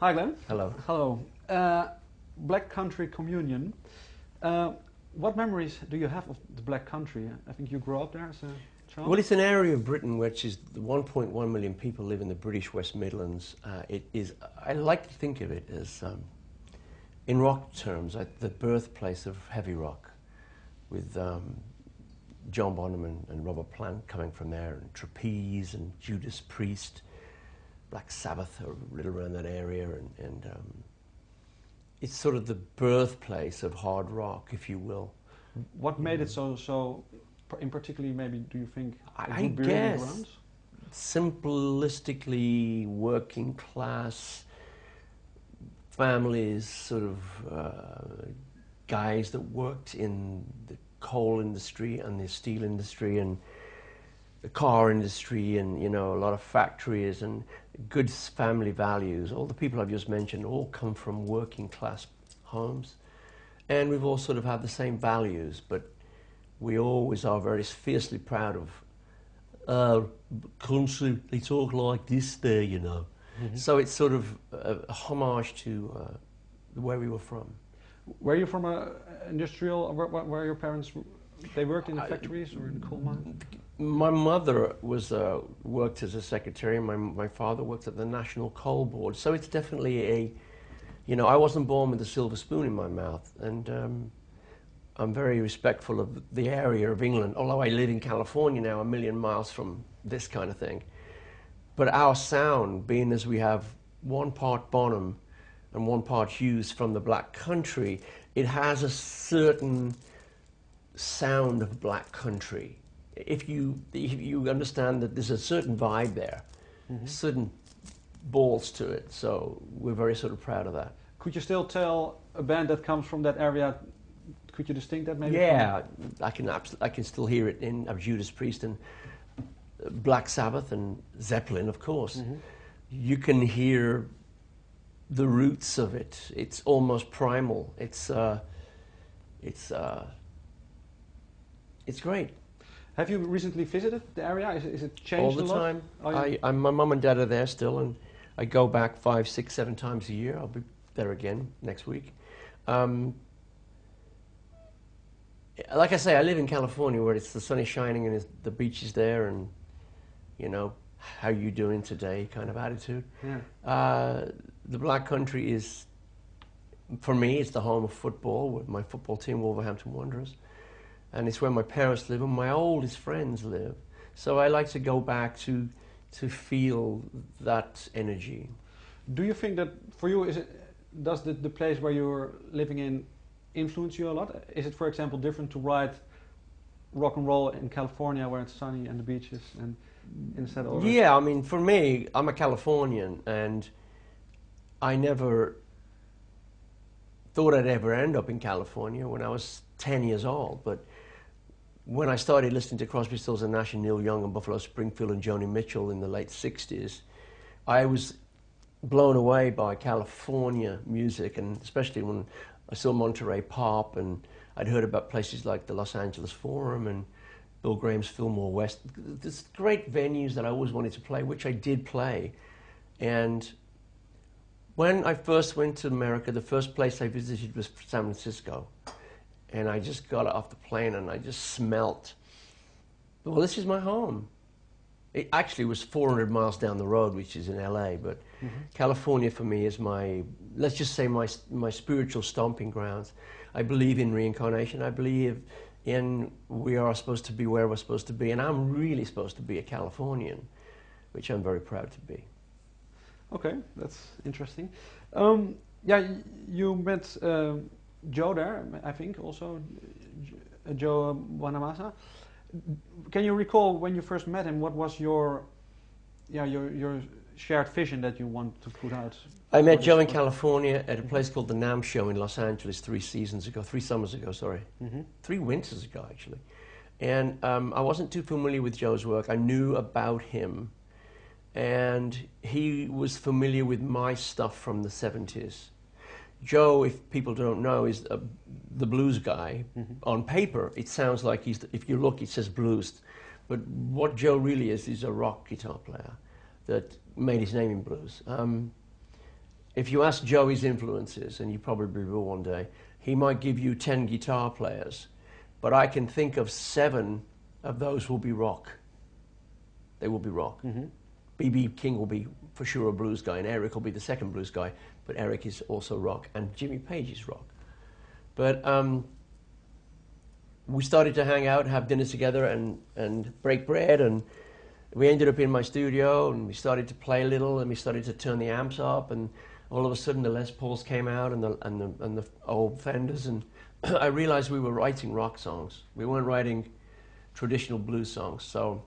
Hi, Glenn. Hello. Hello. Black Country Communion. What memories do you have of the Black Country? I think you grew up there as a child. Well, it's an area of Britain which is 1.1 million people live in the British West Midlands. It is. I like to think of it as, in rock terms, the birthplace of heavy rock, with John Bonham and Robert Plant coming from there, and Trapeze and Judas Priest, Black Sabbath are a little around that area, and it's sort of the birthplace of hard rock, if you will. What made it so? In particular, maybe do you think it would be guess really around? Simplistically working class families, sort of guys that worked in the coal industry and the steel industry and the car industry, and a lot of factories, and good family values. All the people I've just mentioned all come from working class homes, and we've all sort of had the same values, but we always are very fiercely proud of country. They talk like this there, Mm-hmm. So it's sort of a homage to where we were from. Were you from a industrial? Where your parents? They worked in the factories or in the coal mine? My mother was worked as a secretary, and my father worked at the National Coal Board. So it's definitely I wasn't born with a silver spoon in my mouth, and I'm very respectful of the area of England, although I live in California now, a million miles from this kind of thing. But our sound, being as we have 1 part Bonham and 1 part Hughes from the Black Country, it has a certain sound of Black Country. If you understand that there's a certain vibe there, mm-hmm. certain balls to it, so we're very sort of proud of that. Could you still tell a band that comes from that area? Could you distinct that maybe? Yeah, I can still hear it in Judas Priest and Black Sabbath and Zeppelin, of course. Mm-hmm. You can hear the roots of it. It's almost primal. It's great. Have you recently visited the area? Is it changed all the a lot? time? My mum and dad are there still, and I go back 5, 6, 7 times a year. I'll be there again next week. Like I say, I live in California, where it's the sun is shining and the beach is there, and how you doing today kind of attitude. Yeah. The Black Country is, for me, it's the home of football, with my football team, Wolverhampton Wanderers, and it's where my parents live and my oldest friends live. So I like to go back to feel that energy. Do you think that for you, does the place where you're living in influence you a lot? Is it, for example, different to write rock and roll in California where it's sunny and the beaches, and instead of... Yeah, I mean, for me, I'm a Californian, and I never thought I'd ever end up in California when I was 10 years old, but when I started listening to Crosby, Stills and Nash and Neil Young and Buffalo Springfield and Joni Mitchell in the late 60s, I was blown away by California music, and especially when I saw Monterey Pop, and I'd heard about places like the Los Angeles Forum and Bill Graham's Fillmore West. There's great venues that I always wanted to play, which I did play. And when I first went to America, the first place I visited was San Francisco. And I just got off the plane and I just smelt, well, this is my home. It actually was 400 miles down the road, which is in LA, but mm-hmm. California for me is let's just say my spiritual stomping grounds. I believe in reincarnation. I believe in we are supposed to be where we're supposed to be, and I'm really supposed to be a Californian, which I'm very proud to be. Okay, that's interesting. Yeah, you met Joe there, I think, also, Joe Bonamassa. Can you recall when you first met him? What was your shared vision that you want to put out? I met Joe in California at a place called the NAMM Show in Los Angeles 3 summers ago, sorry. Mm-hmm. 3 winters ago, actually. And I wasn't too familiar with Joe's work. I knew about him, and he was familiar with my stuff from the 70s. Joe, if people don't know, is the blues guy. Mm-hmm. On paper, it sounds like if you look, it says blues. But what Joe really is a rock guitar player that made his name in blues. if you ask Joey's influences, and you probably will one day, he might give you 10 guitar players, but I can think of 7 of those will be rock. They will be rock. Mm-hmm. B.B. King will be for sure a blues guy, and Eric will be the second blues guy, but Eric is also rock, and Jimmy Page is rock. But we started to hang out, have dinner together, and break bread, and we ended up in my studio, and we started to play a little, and we started to turn the amps up, and all of a sudden the Les Pauls came out, and the old Fenders, and I realized we were writing rock songs. We weren't writing traditional blues songs, so